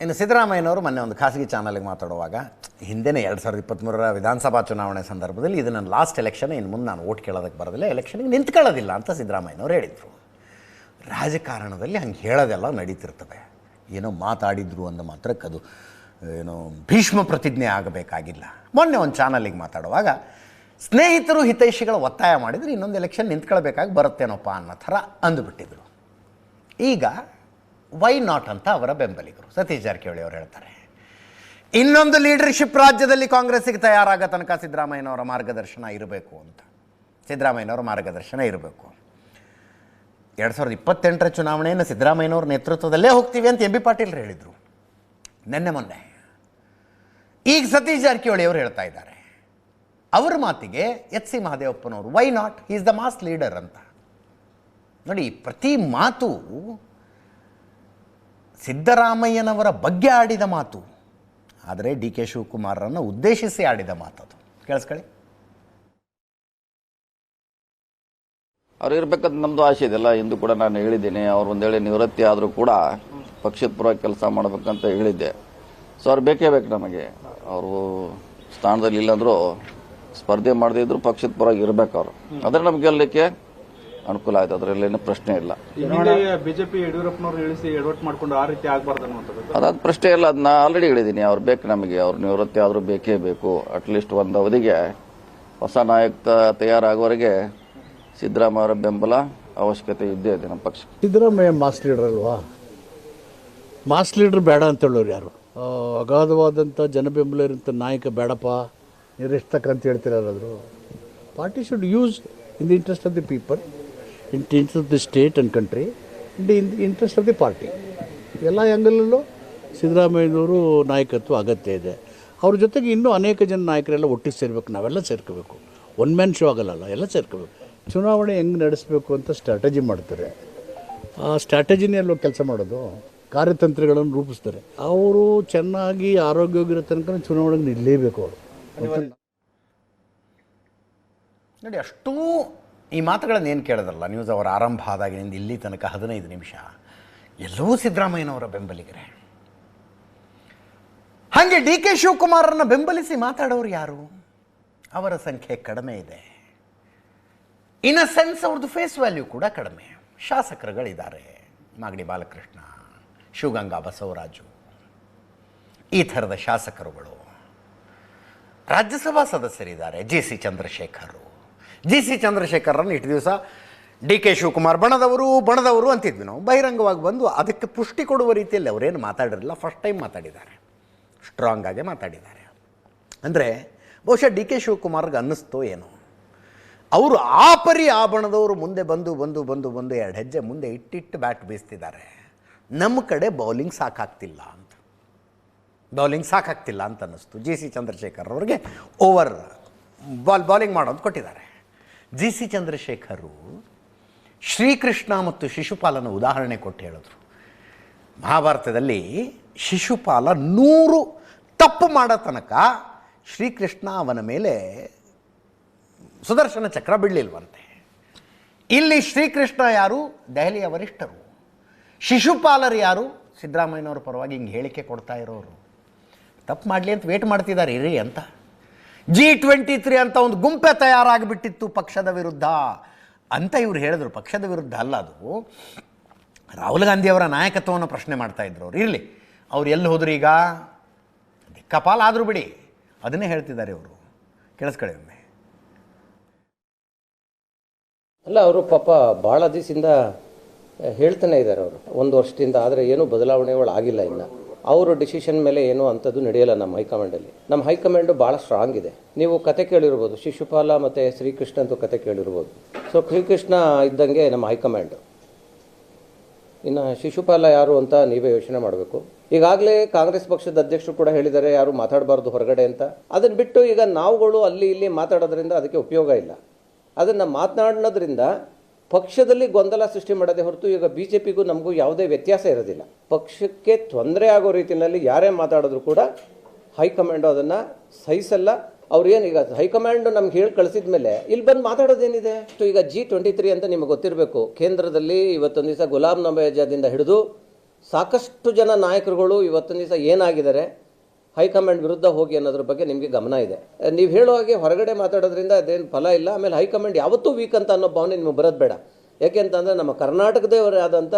ಇನ್ನು ಸಿದ್ದರಾಮಯ್ಯನವರು ಮೊನ್ನೆ ಒಂದು ಖಾಸಗಿ ಚಾನಲ್ಗೆ ಮಾತಾಡುವಾಗ ಹಿಂದೆನೇ 2023ರ ವಿಧಾನಸಭಾ ಚುನಾವಣೆ ಸಂದರ್ಭದಲ್ಲಿ ಇದು ನನ್ನ ಲಾಸ್ಟ್ ಎಲೆಕ್ಷನ್, ಇನ್ನು ಮುಂದೆ ನಾನು ಓಟ್ ಕೇಳೋದಕ್ಕೆ ಬರೋದಿಲ್ಲ, ಎಲೆಕ್ಷನ್ಗೆ ನಿಂತ್ಕೊಳ್ಳೋದಿಲ್ಲ ಅಂತ ಸಿದ್ದರಾಮಯ್ಯನವರು ಹೇಳಿದರು. ರಾಜಕಾರಣದಲ್ಲಿ ಹಂಗೆ ಹೇಳೋದೆಲ್ಲ ನಡೀತಿರ್ತವೆ. ಏನೋ ಮಾತಾಡಿದ್ರು ಅಂದ ಮಾತ್ರಕ್ಕೆ ಅದು ಏನೋ ಭೀಷ್ಮ ಪ್ರತಿಜ್ಞೆ ಆಗಬೇಕಾಗಿಲ್ಲ. ಮೊನ್ನೆ ಒಂದು ಚಾನಲಿಗೆ ಮಾತಾಡುವಾಗ ಸ್ನೇಹಿತರು ಹಿತೈಷಿಗಳ ಒತ್ತಾಯ ಮಾಡಿದರೆ ಇನ್ನೊಂದು ಎಲೆಕ್ಷನ್ ನಿಂತ್ಕೊಳ್ಬೇಕಾಗಿ ಬರುತ್ತೇನೋಪ್ಪ ಅನ್ನೋ ಥರ ಅಂದುಬಿಟ್ಟಿದ್ರು. ಈಗ ವೈ ನಾಟ್ ಅಂತ ಅವರ ಬೆಂಬಲಿಗರು ಸತೀಶ್ ಜಾರಕಿಹೊಳಿ ಅವರು ಹೇಳ್ತಾರೆ, ಇನ್ನೊಂದು ಲೀಡರ್ಶಿಪ್ ರಾಜ್ಯದಲ್ಲಿ ಕಾಂಗ್ರೆಸ್ಸಿಗೆ ತಯಾರಾಗೋ ತನಕ ಸಿದ್ದರಾಮಯ್ಯನವರ ಮಾರ್ಗದರ್ಶನ ಇರಬೇಕು ಅಂತ. ಸಿದ್ದರಾಮಯ್ಯನವರ ಮಾರ್ಗದರ್ಶನ ಇರಬೇಕು. 2028ರ ಚುನಾವಣೆಯನ್ನು ಸಿದ್ದರಾಮಯ್ಯನವ್ರ ನೇತೃತ್ವದಲ್ಲೇ ಹೋಗ್ತೀವಿ ಅಂತ ಎಂ ಬಿ ಪಾಟೀಲ್ ಹೇಳಿದರು ಮೊನ್ನೆ. ಈಗ ಸತೀಶ್ ಜಾರಕಿಹೊಳಿ ಅವರು ಹೇಳ್ತಾ ಇದ್ದಾರೆ, ಅವ್ರ ಮಾತಿಗೆ ಎಚ್ ಸಿ ಮಹದೇವಪ್ಪನವರು why not, he is the mass leader ಅಂತ. ನೋಡಿ, ಪ್ರತಿ ಮಾತು ಸಿದ್ದರಾಮಯ್ಯನವರ ಬಗ್ಗೆ ಆಡಿದ ಮಾತು, ಆದರೆ ಡಿ ಕೆ ಶಿವಕುಮಾರರನ್ನು ಉದ್ದೇಶಿಸಿ ಆಡಿದ ಮಾತದು. ಕೇಳಿಸ್ಕೊಳ್ಳಿ. ಅವ್ರು ಇರ್ಬೇಕಂತ ನಮ್ಮದು ಆಸೆ ಇದೆಲ್ಲ. ಇಂದು ಕೂಡ ನಾನು ಹೇಳಿದ್ದೀನಿ, ಅವ್ರು ಒಂದು ವೇಳೆ ನಿವೃತ್ತಿ ಆದರೂ ಕೂಡ ಪಕ್ಷದ ಪರವಾಗಿ ಕೆಲಸ ಮಾಡಬೇಕಂತ ಹೇಳಿದ್ದೆ. ಸೊ ಅವ್ರು ಬೇಕೇ ಬೇಕು ನಮಗೆ. ಅವರು ಸ್ಥಾನದಲ್ಲಿ ಇಲ್ಲಾಂದ್ರೂ ಸ್ಪರ್ಧೆ ಮಾಡದೇ ಇದ್ರು ಪಕ್ಷದ ಪರವಾಗಿ ಇರಬೇಕು ಅವರು. ಆದರೆ ನಮ್ಗೆ ಗೆಲ್ಲಲಿಕ್ಕೆ ಅನುಕೂಲ ಆಯ್ತು, ಅದರಲ್ಲಿ ಏನು ಪ್ರಶ್ನೆ ಇಲ್ಲ. ಬಿಜೆಪಿ ಯಡಿಯೂರಪ್ಪನವರು ಇಳಿಸಿ ಎಡವಟ್ಟು ಮಾಡ್ಕೊಂಡು ಆ ರೀತಿ ಆಗಬಾರ್ದು ಅನ್ನುವಂಥದ್ದು ಅದಾದ ಪ್ರಶ್ನೆ ಇಲ್ಲ. ಅದನ್ನ ಆಲ್ರೆಡಿ ಹೇಳಿದ್ದೀನಿ, ಅವ್ರು ಬೇಕು ನಮಗೆ. ಅವ್ರು ನಿವೃತ್ತಿ ಆದರೂ ಬೇಕೇ ಬೇಕು. ಅಟ್ಲೀಸ್ಟ್ ಒಂದು ಅವಧಿಗೆ ಹೊಸ ನಾಯಕ ತಯಾರಾಗುವವರೆಗೆ ಸಿದ್ದರಾಮಯ್ಯ ಅವರ ಬೆಂಬಲ ಅವಶ್ಯಕತೆ ಇದ್ದೇ ಇದೆ ನಮ್ಮ ಪಕ್ಷ. ಸಿದ್ದರಾಮಯ್ಯ ಮಾಸ್ ಲೀಡರ್ ಅಲ್ವಾ? ಮಾಸ್ ಲೀಡರ್ ಬೇಡ ಅಂತ ಹೇಳೋರು ಯಾರು? ಅಗಾಧವಾದಂಥ ಜನಬೆಂಬಲ ಇರೋಂಥ ನಾಯಕ ಬೇಡಪ್ಪ, ನಿರೀಕ್ಷಕರಂತ ಹೇಳ್ತಿರೋರಾದ್ರು. Party should use in the interest of the people, in the interest of the state and country, in the interest of the party. ಎಲ್ಲ ಆ್ಯಂಗಲಲ್ಲೂ ಸಿದ್ದರಾಮಯ್ಯನವರು ನಾಯಕತ್ವ ಅಗತ್ಯ ಇದೆ. ಅವ್ರ ಜೊತೆಗೆ ಇನ್ನೂ ಅನೇಕ ಜನ ನಾಯಕರೆಲ್ಲ ಒಟ್ಟಿಗೆ ಸೇರಬೇಕು, ನಾವೆಲ್ಲ ಸೇರ್ಕೋಬೇಕು. ಒನ್ ಮ್ಯಾನ್ ಶೋ ಆಗಲ್ಲ, ಎಲ್ಲ ಸೇರ್ಕೋಬೇಕು. ಚುನಾವಣೆ ಹೆಂಗೆ ನಡೆಸಬೇಕು ಅಂತ ಸ್ಟ್ರಾಟಜಿ ಮಾಡ್ತಾರೆ. ಆ ಸ್ಟ್ರಾಟಜಿನೇ ಅಲ್ಲೋ ಕೆಲಸ ಮಾಡೋದು, ಕಾರ್ಯತಂತ್ರಗಳನ್ನು ರೂಪಿಸ್ತಾರೆ. ಅವರು ಚೆನ್ನಾಗಿ ಆರೋಗ್ಯವಾಗಿರೋ ತನಕ ಚುನಾವಣೆಗೆ ನಿಲ್ಲಲೇಬೇಕು ಅವರು. ನೋಡಿ, ಅಷ್ಟೂ ಈ ಮಾತುಗಳನ್ನು ಏನು ಕೇಳಿದ್ರಲ್ಲ ನ್ಯೂಸ್ ಅವರ ಆರಂಭ ಆದಾಗಿನಿಂದ ಇಲ್ಲಿ ತನಕ 15 ನಿಮಿಷ ಎಲ್ಲವೂ ಸಿದ್ದರಾಮಯ್ಯನವರ ಬೆಂಬಲಿಗರೇ. ಹಾಗೆ ಡಿ ಕೆ ಶಿವಕುಮಾರನ್ನು ಬೆಂಬಲಿಸಿ ಮಾತಾಡೋರು ಯಾರು? ಅವರ ಸಂಖ್ಯೆ ಕಡಿಮೆ ಇದೆ. ಇನ್ ಅ ಸೆನ್ಸ್ ಅವ್ರದ್ದು ಫೇಸ್ ವ್ಯಾಲ್ಯೂ ಕೂಡ ಕಡಿಮೆ. ಶಾಸಕರುಗಳಿದ್ದಾರೆ, ಮಾಗಡಿ ಬಾಲಕೃಷ್ಣ, ಶಿವಗಂಗಾ ಬಸವರಾಜು, ಈ ಥರದ ಶಾಸಕರುಗಳು. ರಾಜ್ಯಸಭಾ ಸದಸ್ಯರಿದ್ದಾರೆ, ಜಿ ಸಿ ಚಂದ್ರಶೇಖರನ್ನು ಇಷ್ಟು ದಿವಸ ಡಿ ಕೆ ಶಿವಕುಮಾರ್ ಬಣದವರು ಅಂತಿದ್ವಿ ನಾವು. ಬಹಿರಂಗವಾಗಿ ಬಂದು ಅದಕ್ಕೆ ಪುಷ್ಟಿ ಕೊಡುವ ರೀತಿಯಲ್ಲಿ ಅವರೇನು ಮಾತಾಡಿರಲಿಲ್ಲ. ಫಸ್ಟ್ ಟೈಮ್ ಮಾತಾಡಿದ್ದಾರೆ, ಸ್ಟ್ರಾಂಗ್ ಆಗಿ ಮಾತಾಡಿದ್ದಾರೆ. ಅಂದರೆ ಬಹುಶಃ ಡಿ ಕೆ ಶಿವಕುಮಾರ್ಗೆ ಅನ್ನಿಸ್ತೋ ಏನೋ, ಅವರು ಆ ಬಣದವರು ಮುಂದೆ ಬಂದು 2 ಹೆಜ್ಜೆ ಮುಂದೆ ಇಟ್ಟಿಟ್ಟು ಬ್ಯಾಟ್ ಬೀಸ್ತಿದ್ದಾರೆ. ನಮ್ಮ ಕಡೆ ಬೌಲಿಂಗ್ ಸಾಕಾಗ್ತಿಲ್ಲ ಅಂತ ಅನ್ನಿಸ್ತು. ಜಿ ಸಿ ಚಂದ್ರಶೇಖರ್ ಅವ್ರಿಗೆ ಓವರ್ ಬೌಲಿಂಗ್ ಮಾಡೋದು ಕೊಟ್ಟಿದ್ದಾರೆ. ಜಿ ಸಿ ಚಂದ್ರಶೇಖರು ಶ್ರೀಕೃಷ್ಣ ಮತ್ತು ಶಿಶುಪಾಲನ ಉದಾಹರಣೆ ಕೊಟ್ಟು ಹೇಳಿದ್ರು. ಮಹಾಭಾರತದಲ್ಲಿ ಶಿಶುಪಾಲ 100 ತಪ್ಪು ಮಾಡೋ ತನಕ ಶ್ರೀಕೃಷ್ಣ ಅವನ ಮೇಲೆ ಸುದರ್ಶನ ಚಕ್ರ ಬಿಡಲಿಲ್ವಂತೆ. ಇಲ್ಲಿ ಶ್ರೀಕೃಷ್ಣ ಯಾರು? ದೆಹಲಿಯ ವರಿಷ್ಠರು. ಶಿಶುಪಾಲರು ಯಾರು? ಸಿದ್ದರಾಮಯ್ಯನವ್ರ ಪರವಾಗಿ ಹಿಂಗೆ ಹೇಳಿಕೆ ಕೊಡ್ತಾ ಇರೋರು. ತಪ್ಪು ಮಾಡಲಿ ಅಂತ ವೇಟ್ ಮಾಡ್ತಿದ್ದಾರೆ ಇರಿ ಅಂತ. G23 ಅಂತ ಒಂದು ಗುಂಪೆ ತಯಾರಾಗಿಬಿಟ್ಟಿತ್ತು ಪಕ್ಷದ ವಿರುದ್ಧ ಅಂತ ಇವ್ರು ಹೇಳಿದ್ರು. ಪಕ್ಷದ ವಿರುದ್ಧ ಅಲ್ಲ, ಅದು ರಾಹುಲ್ ಗಾಂಧಿಯವರ ನಾಯಕತ್ವವನ್ನು ಪ್ರಶ್ನೆ ಮಾಡ್ತಾ ಇದ್ರು ಅವ್ರು. ಇರಲಿ, ಅವ್ರು ಎಲ್ಲಿ ಹೋದ್ರು ಈಗ? ದಿಕ್ಕಪಾಲ್ ಆದರೂ ಬಿಡಿ, ಅದನ್ನೇ ಹೇಳ್ತಿದ್ದಾರೆ ಅವರು. ಕೇಳಿಸ್ಕೊಳ್ಳಿ ಒಮ್ಮೆ. ಅಲ್ಲ, ಅವರು ಪಾಪ ಭಾಳ ದಿವಸದಿಂದ ಹೇಳ್ತಾನೆ ಇದ್ದಾರೆ ಅವರು, 1 ವರ್ಷದಿಂದ. ಆದರೆ ಏನೂ ಬದಲಾವಣೆಗಳು ಆಗಿಲ್ಲ ಇನ್ನು. ಅವರು ಡಿಸಿಷನ್ ಮೇಲೆ ಏನೂ ಅಂಥದ್ದು ನಡೆಯಲ್ಲ ನಮ್ಮ ಹೈಕಮಾಂಡಲ್ಲಿ. ನಮ್ಮ ಹೈಕಮಾಂಡು ಭಾಳ ಸ್ಟ್ರಾಂಗ್ ಇದೆ. ನೀವು ಕತೆ ಕೇಳಿರ್ಬೋದು, ಶಿಶುಪಾಲ ಮತ್ತು ಶ್ರೀಕೃಷ್ಣ ಅಂತೂ ಕತೆ ಕೇಳಿರ್ಬೋದು. ಸೊ ಶ್ರೀಕೃಷ್ಣ ಇದ್ದಂಗೆ ನಮ್ಮ ಹೈಕಮಾಂಡು. ಇನ್ನು ಶಿಶುಪಾಲ ಯಾರು ಅಂತ ನೀವೇ ಯೋಚನೆ ಮಾಡಬೇಕು. ಈಗಾಗಲೇ ಕಾಂಗ್ರೆಸ್ ಪಕ್ಷದ ಅಧ್ಯಕ್ಷರು ಕೂಡ ಹೇಳಿದ್ದಾರೆ ಯಾರು ಮಾತಾಡಬಾರ್ದು ಹೊರಗಡೆ ಅಂತ. ಅದನ್ನು ಬಿಟ್ಟು ಈಗ ನಾವುಗಳು ಅಲ್ಲಿ ಇಲ್ಲಿ ಮಾತಾಡೋದ್ರಿಂದ ಅದಕ್ಕೆ ಉಪಯೋಗ ಇಲ್ಲ. ಅದನ್ನು ಮಾತನಾಡೋದ್ರಿಂದ ಪಕ್ಷದಲ್ಲಿ ಗೊಂದಲ ಸೃಷ್ಟಿ ಮಾಡೋದೇ ಹೊರತು ಈಗ BJPಗೂ ನಮಗೂ ಯಾವುದೇ ವ್ಯತ್ಯಾಸ ಇರೋದಿಲ್ಲ. ಪಕ್ಷಕ್ಕೆ ತೊಂದರೆ ಆಗೋ ರೀತಿಯಲ್ಲಿ ಯಾರೇ ಮಾತಾಡಿದ್ರು ಕೂಡ ಹೈಕಮಾಂಡು ಅದನ್ನು ಸಹಿಸಲ್ಲ. ಅವ್ರು ಏನೀಗ ಹೈಕಮಾಂಡ್ ನಮ್ಗೆ ಹೇಳಿ ಕಳಿಸಿದ ಮೇಲೆ ಇಲ್ಲಿ ಬಂದು ಮಾತಾಡೋದೇನಿದೆ? ಈಗ G23 ಅಂತ ನಿಮಗೆ ಗೊತ್ತಿರಬೇಕು. ಕೇಂದ್ರದಲ್ಲಿ ಇವತ್ತೊಂದು ದಿವಸ ಗುಲಾಂ ನಬಿ ಆಜಾದಿಂದ ಹಿಡಿದು ಸಾಕಷ್ಟು ಜನ ನಾಯಕರುಗಳು ಇವತ್ತಿನ ದಿವಸ ಏನಾಗಿದ್ದಾರೆ, ಹೈಕಮಾಂಡ್ ವಿರುದ್ಧ ಹೋಗಿ ಅನ್ನೋದ್ರ ಬಗ್ಗೆ ನಿಮಗೆ ಗಮನ ಇದೆ. ನೀವು ಹೇಳೋ ಹಾಗೆ ಹೊರಗಡೆ ಮಾತಾಡೋದ್ರಿಂದ ಅದೇನು ಫಲ ಇಲ್ಲ. ಆಮೇಲೆ ಹೈಕಮಾಂಡ್ ಯಾವತ್ತೂ ವೀಕ್ ಅಂತ ಅನ್ನೋ ಭಾವನೆ ನಿಮಗೆ ಬರೋದು ಬೇಡ. ಯಾಕೆಂತಂದರೆ ನಮ್ಮ ಕರ್ನಾಟಕದವರೇ ಆದಂಥ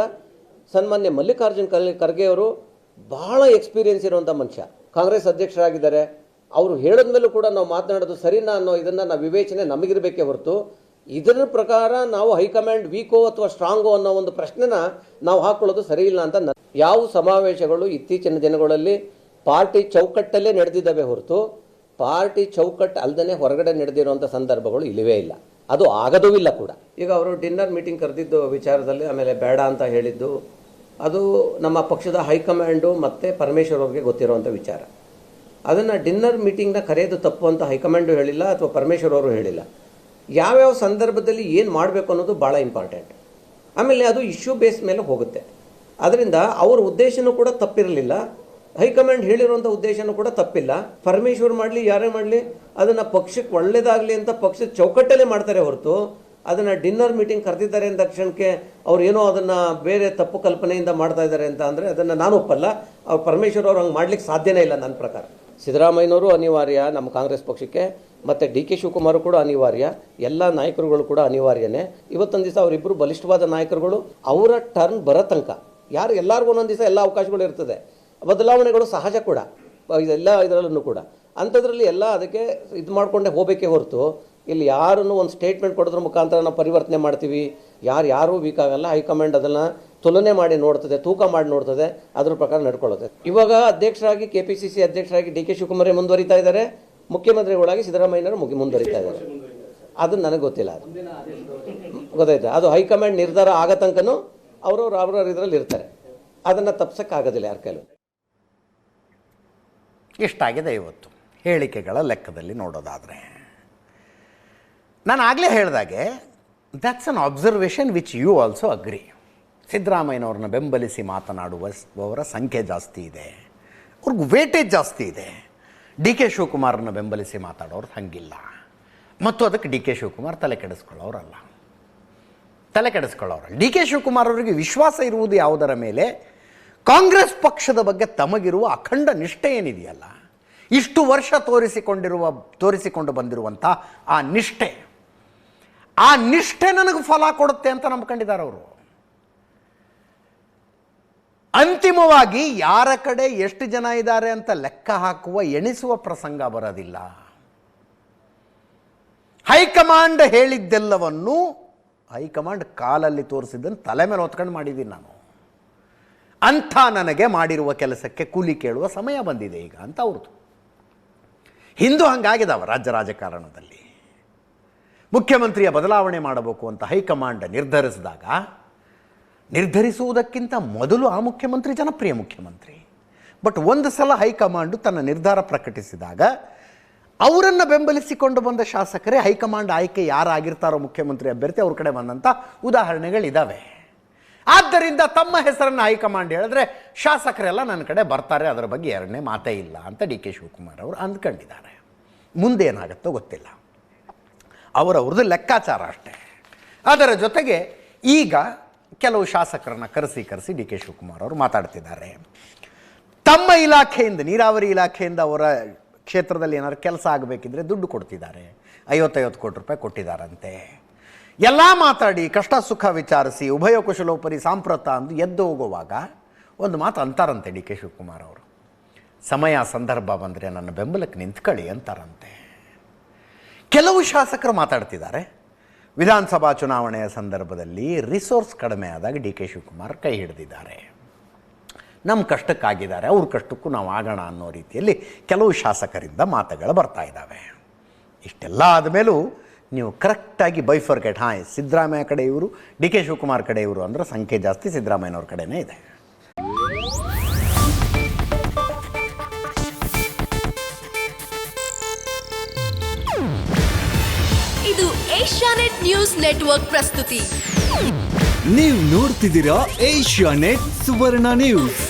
ಸನ್ಮಾನ್ಯ ಮಲ್ಲಿಕಾರ್ಜುನ್ ಖರ್ಗೆ ಅವರು ಭಾಳ ಎಕ್ಸ್ಪೀರಿಯೆನ್ಸ್ ಇರುವಂಥ ಮನುಷ್ಯ. ಕಾಂಗ್ರೆಸ್ ಅಧ್ಯಕ್ಷರಾಗಿದ್ದಾರೆ. ಅವರು ಹೇಳಿದ ಮೇಲೂ ಕೂಡ ನಾವು ಮಾತನಾಡೋದು ಸರಿನಾ ಅನ್ನೋ ಇದನ್ನು ನಾವು ವಿವೇಚನೆ ನಮಗಿರಬೇಕೇ ಹೊರತು ಇದರ ಪ್ರಕಾರ ನಾವು ಹೈಕಮಾಂಡ್ ವೀಕೋ ಅಥವಾ ಸ್ಟ್ರಾಂಗೋ ಅನ್ನೋ ಒಂದು ಪ್ರಶ್ನೆನ ನಾವು ಹಾಕೊಳ್ಳೋದು ಸರಿ ಇಲ್ಲ ಅಂತ. ಯಾವ ಸಮಾವೇಶಗಳು ಇತ್ತೀಚಿನ ದಿನಗಳಲ್ಲಿ ಪಾರ್ಟಿ ಚೌಕಟ್ಟಲ್ಲೇ ನಡೆದಿದ್ದಾವೆ ಹೊರತು ಪಾರ್ಟಿ ಚೌಕಟ್ಟು ಅಲ್ಲದೇ ಹೊರಗಡೆ ನಡೆದಿರುವಂಥ ಸಂದರ್ಭಗಳು ಇಲ್ಲವೇ ಇಲ್ಲ. ಅದು ಆಗೋದೂ ಇಲ್ಲ ಕೂಡ. ಈಗ ಅವರು ಡಿನ್ನರ್ ಮೀಟಿಂಗ್ ಕರೆದಿದ್ದು ವಿಚಾರದಲ್ಲಿ ಆಮೇಲೆ ಬೇಡ ಅಂತ ಹೇಳಿದ್ದು ಅದು ನಮ್ಮ ಪಕ್ಷದ ಹೈಕಮಾಂಡು ಮತ್ತು ಪರಮೇಶ್ವರ್ ಅವ್ರಿಗೆ ಗೊತ್ತಿರುವಂಥ ವಿಚಾರ. ಅದನ್ನು ಡಿನ್ನರ್ ಮೀಟಿಂಗ್ನ ಕರೆಯೋದು ತಪ್ಪು ಅಂತ ಹೈಕಮಾಂಡು ಹೇಳಿಲ್ಲ ಅಥವಾ ಪರಮೇಶ್ವರ್ ಅವರು ಹೇಳಿಲ್ಲ. ಯಾವ್ಯಾವ ಸಂದರ್ಭದಲ್ಲಿ ಏನು ಮಾಡಬೇಕು ಅನ್ನೋದು ಭಾಳ ಇಂಪಾರ್ಟೆಂಟ್. ಆಮೇಲೆ ಅದು ಇಶ್ಯೂ ಬೇಸ್ ಮೇಲೆ ಹೋಗುತ್ತೆ. ಅದರಿಂದ ಅವ್ರ ಉದ್ದೇಶನೂ ಕೂಡ ತಪ್ಪಿರಲಿಲ್ಲ, ಹೈಕಮಾಂಡ್ ಹೇಳಿರುವಂಥ ಉದ್ದೇಶನೂ ಕೂಡ ತಪ್ಪಿಲ್ಲ. ಪರಮೇಶ್ವರ್ ಮಾಡಲಿ ಯಾರೇ ಮಾಡಲಿ ಅದನ್ನು ಪಕ್ಷಕ್ಕೆ ಒಳ್ಳೇದಾಗಲಿ ಅಂತ ಪಕ್ಷದ ಚೌಕಟ್ಟಲ್ಲೇ ಮಾಡ್ತಾರೆ ಹೊರತು ಅದನ್ನು ಡಿನ್ನರ್ ಮೀಟಿಂಗ್ ಕರೆದಿದ್ದಾರೆ ಅಂದ ತಕ್ಷಣಕ್ಕೆ ಅವ್ರು ಏನೋ ಅದನ್ನು ಬೇರೆ ತಪ್ಪು ಕಲ್ಪನೆಯಿಂದ ಮಾಡ್ತಾ ಇದ್ದಾರೆ ಅಂತ ಅಂದರೆ ಅದನ್ನು ನಾನು ಒಪ್ಪಲ್ಲ. ಅವ್ರು ಪರಮೇಶ್ವರ್ ಅವ್ರು ಹಂಗೆ ಮಾಡ್ಲಿಕ್ಕೆ ಸಾಧ್ಯನೇ ಇಲ್ಲ ನನ್ನ ಪ್ರಕಾರ. ಸಿದ್ದರಾಮಯ್ಯನವರು ಅನಿವಾರ್ಯ ನಮ್ಮ ಕಾಂಗ್ರೆಸ್ ಪಕ್ಷಕ್ಕೆ, ಮತ್ತು ಡಿ ಕೆ ಶಿವಕುಮಾರ್ ಕೂಡ ಅನಿವಾರ್ಯ, ಎಲ್ಲ ನಾಯಕರುಗಳು ಕೂಡ ಅನಿವಾರ್ಯನೇ. ಇವತ್ತೊಂದು ದಿವಸ ಅವರಿಬ್ಬರು ಬಲಿಷ್ಠವಾದ ನಾಯಕರುಗಳು, ಅವರ ಟರ್ನ್ ಬರೋ ತನಕ ಎಲ್ಲರಿಗೂ ಒಂದೊಂದು ದಿವಸ ಎಲ್ಲ ಅವಕಾಶಗಳು ಇರ್ತದೆ, ಬದಲಾವಣೆಗಳು ಸಹಜ ಕೂಡ ಇದೆಲ್ಲ ಇದರಲ್ಲೂ ಕೂಡ. ಅಂಥದ್ರಲ್ಲಿ ಎಲ್ಲ ಅದಕ್ಕೆ ಇದು ಮಾಡಿಕೊಂಡೇ ಹೋಗಬೇಕೇ ಹೊರತು ಇಲ್ಲಿ ಯಾರನ್ನು ಒಂದು ಸ್ಟೇಟ್ಮೆಂಟ್ ಕೊಡೋದ್ರ ಮುಖಾಂತರ ನಾವು ಪರಿವರ್ತನೆ ಮಾಡ್ತೀವಿ, ಯಾರೂ ವೀಕ್ ಆಗಲ್ಲ. ಹೈಕಮಾಂಡ್ ಅದನ್ನು ತುಲನೆ ಮಾಡಿ ನೋಡ್ತದೆ, ತೂಕ ಮಾಡಿ ನೋಡ್ತದೆ, ಅದ್ರ ಪ್ರಕಾರ ನಡ್ಕೊಳ್ಳುತ್ತೆ. ಇವಾಗ ಅಧ್ಯಕ್ಷರಾಗಿ KPCC ಅಧ್ಯಕ್ಷರಾಗಿ ಡಿ ಕೆ ಶಿವಕುಮಾರ್ ಮುಂದುವರಿತಾ ಇದ್ದಾರೆ, ಮುಖ್ಯಮಂತ್ರಿಗಳಾಗಿ ಸಿದ್ದರಾಮಯ್ಯನವರು ಮುಂದುವರಿತಾ ಇದ್ದಾರೆ. ಅದು ನನಗೆ ಗೊತ್ತಿಲ್ಲ, ಅದು ಗೊತ್ತಾಯ್ತಾ. ಅದು ಹೈಕಮಾಂಡ್ ನಿರ್ಧಾರ ಆಗೋ ತನಕನೂ ಅವರವ್ರ ಇದರಲ್ಲಿ ಇರ್ತಾರೆ, ಅದನ್ನು ತಪ್ಸೋಕ್ಕಾಗೋದಿಲ್ಲ ಯಾರ ಕೈಲೂ. ಇಷ್ಟಾಗಿದೆ ಇವತ್ತು ಹೇಳಿಕೆಗಳ ಲೆಕ್ಕದಲ್ಲಿ ನೋಡೋದಾದರೆ. ನಾನು ಆಗಲೇ ಹೇಳಿದಾಗೆ that's an observation which you also agree. ಸಿದ್ದರಾಮಯ್ಯನವ್ರನ್ನ ಬೆಂಬಲಿಸಿ ಮಾತನಾಡುವವರ ಸಂಖ್ಯೆ ಜಾಸ್ತಿ ಇದೆ, ಅವ್ರಿಗೆ ವೇಟೇಜ್ ಜಾಸ್ತಿ ಇದೆ. ಡಿ ಕೆ ಶಿವಕುಮಾರನ್ನ ಬೆಂಬಲಿಸಿ ಮಾತಾಡೋರು ಹಂಗಿಲ್ಲ. ಮತ್ತು ಅದಕ್ಕೆ ಡಿ ಕೆ ಶಿವಕುಮಾರ್ ತಲೆ ಕೆಡಿಸ್ಕೊಳ್ಳೋರಲ್ಲ. ಡಿ ಕೆ ಶಿವಕುಮಾರ್ ಅವರಿಗೆ ವಿಶ್ವಾಸ ಇರುವುದು ಯಾವುದರ ಮೇಲೆ? ಕಾಂಗ್ರೆಸ್ ಪಕ್ಷದ ಬಗ್ಗೆ ತಮಗಿರುವ ಅಖಂಡ ನಿಷ್ಠೆ ಏನಿದೆಯಲ್ಲ, ಇಷ್ಟು ವರ್ಷ ತೋರಿಸಿಕೊಂಡು ಬಂದಿರುವಂಥ ಆ ನಿಷ್ಠೆ ನನಗೆ ಫಲ ಕೊಡುತ್ತೆ ಅಂತ ನಂಬ್ಕೊಂಡಿದ್ದಾರೆ ಅವರು. ಅಂತಿಮವಾಗಿ ಯಾರ ಕಡೆ ಎಷ್ಟು ಜನ ಇದ್ದಾರೆ ಅಂತ ಲೆಕ್ಕ ಹಾಕುವ ಎಣಿಸುವ ಪ್ರಸಂಗ ಬರೋದಿಲ್ಲ. ಹೈಕಮಾಂಡ್ ಹೇಳಿದ್ದೆಲ್ಲವನ್ನು ಹೈಕಮಾಂಡ್ ಕಾಲಲ್ಲಿ ತೋರಿಸಿದ್ದನ್ನು ತಲೆ ಮೇಲೆ ಹೊತ್ಕೊಂಡು ಮಾಡಿದ್ದೀನಿ ನಾನು. ಅಂಥ ನನಗೆ ಮಾಡಿರುವ ಕೆಲಸಕ್ಕೆ ಕೂಲಿ ಕೇಳುವ ಸಮಯ ಬಂದಿದೆ ಈಗ ಅಂತ ಅವ್ರದ್ದು. ಹಿಂದೂ ಹಂಗಾಗಿದ್ದಾವೆ ರಾಜ್ಯ ರಾಜಕಾರಣದಲ್ಲಿ. ಮುಖ್ಯಮಂತ್ರಿಯ ಬದಲಾವಣೆ ಮಾಡಬೇಕು ಅಂತ ಹೈಕಮಾಂಡ್ ನಿರ್ಧರಿಸುವುದಕ್ಕಿಂತ ಮೊದಲು ಆ ಮುಖ್ಯಮಂತ್ರಿ ಜನಪ್ರಿಯ ಮುಖ್ಯಮಂತ್ರಿ. ಬಟ್ ಒಂದು ಸಲ ಹೈಕಮಾಂಡು ತನ್ನ ನಿರ್ಧಾರ ಪ್ರಕಟಿಸಿದಾಗ ಅವರನ್ನು ಬೆಂಬಲಿಸಿಕೊಂಡು ಬಂದ ಶಾಸಕರೇ ಹೈಕಮಾಂಡ್ ಆಯ್ಕೆ ಯಾರಾಗಿರ್ತಾರೋ ಮುಖ್ಯಮಂತ್ರಿ ಅಭ್ಯರ್ಥಿ ಅವ್ರ ಕಡೆ ಬಂದಂಥ ಉದಾಹರಣೆಗಳಿದ್ದಾವೆ. ಆದ್ದರಿಂದ ತಮ್ಮ ಹೆಸರನ್ನು ಹೈಕಮಾಂಡ್ ಹೇಳಿದ್ರೆ ಶಾಸಕರೆಲ್ಲ ನನ್ನ ಕಡೆ ಬರ್ತಾರೆ, ಅದರ ಬಗ್ಗೆ ಎರಡನೇ ಮಾತೇ ಇಲ್ಲ ಅಂತ ಡಿ ಕೆ ಶಿವಕುಮಾರ್ ಅವರು ಅಂದ್ಕೊಂಡಿದ್ದಾರೆ. ಮುಂದೇನಾಗುತ್ತೋ ಗೊತ್ತಿಲ್ಲ, ಅವರವ್ರದ್ದು ಲೆಕ್ಕಾಚಾರ ಅಷ್ಟೇ. ಅದರ ಜೊತೆಗೆ ಈಗ ಕೆಲವು ಶಾಸಕರನ್ನು ಕರೆಸಿ ಡಿ ಕೆ ಶಿವಕುಮಾರ್ ಅವರು ಮಾತಾಡ್ತಿದ್ದಾರೆ. ತಮ್ಮ ಇಲಾಖೆಯಿಂದ, ನೀರಾವರಿ ಇಲಾಖೆಯಿಂದ ಅವರ ಕ್ಷೇತ್ರದಲ್ಲಿ ಏನಾದ್ರು ಕೆಲಸ ಆಗಬೇಕಿದ್ರೆ ದುಡ್ಡು ಕೊಡ್ತಿದ್ದಾರೆ, 50 ಕೋಟಿ ರೂಪಾಯಿ ಕೊಟ್ಟಿದ್ದಾರಂತೆ. ಎಲ್ಲ ಮಾತಾಡಿ ಕಷ್ಟ ಸುಖ ವಿಚಾರಿಸಿ ಉಭಯ ಕುಶಲೋಪರಿ ಸಾಂಪ್ರತ ಅಂದು ಎದ್ದು ಹೋಗುವಾಗ ಒಂದು ಮಾತು ಅಂತಾರಂತೆ ಡಿ ಕೆ ಶಿವಕುಮಾರ್ ಅವರು, ಸಮಯ ಸಂದರ್ಭ ಬಂದರೆ ನನ್ನ ಬೆಂಬಲಕ್ಕೆ ನಿಂತ್ಕೊಳ್ಳಿ ಅಂತಾರಂತೆ. ಕೆಲವು ಶಾಸಕರು ಮಾತಾಡ್ತಿದ್ದಾರೆ, ವಿಧಾನಸಭಾ ಚುನಾವಣೆಯ ಸಂದರ್ಭದಲ್ಲಿ ರಿಸೋರ್ಸ್ ಕಡಿಮೆ ಆದಾಗ ಡಿ ಕೆ ಶಿವಕುಮಾರ್ ಕೈ ಹಿಡಿದಿದ್ದಾರೆ, ನಮ್ಮ ಕಷ್ಟಕ್ಕಾಗಿದ್ದಾರೆ, ಅವ್ರ ಕಷ್ಟಕ್ಕೂ ನಾವು ಆಗೋಣ ಅನ್ನೋ ರೀತಿಯಲ್ಲಿ ಕೆಲವು ಶಾಸಕರಿಂದ ಮಾತುಗಳು ಬರ್ತಾ ಇದ್ದಾವೆ. ಇಷ್ಟೆಲ್ಲ ಆದಮೇಲೂ ನೀವು ಕರೆಕ್ಟಾಗಿ ಬೈಫರ್ಗೆಟ್, ಸಿದ್ದರಾಮಯ್ಯ ಕಡೆ ಇವರು, ಡಿ ಕೆ ಶಿವಕುಮಾರ್ ಕಡೆ ಇವರು ಅಂದರೆ ಸಂಖ್ಯೆ ಜಾಸ್ತಿ ಸಿದ್ದರಾಮಯ್ಯನವ್ರ ಕಡೆನೇ ಇದೆ. ಇದು ಏಷ್ಯಾನೆಟ್ ನ್ಯೂಸ್ ನೆಟ್ವರ್ಕ್ ಪ್ರಸ್ತುತಿ. ನೀವು ನೋಡ್ತಿದ್ದೀರಾ ಏಷ್ಯಾನೆಟ್ ಸುವರ್ಣ ನ್ಯೂಸ್.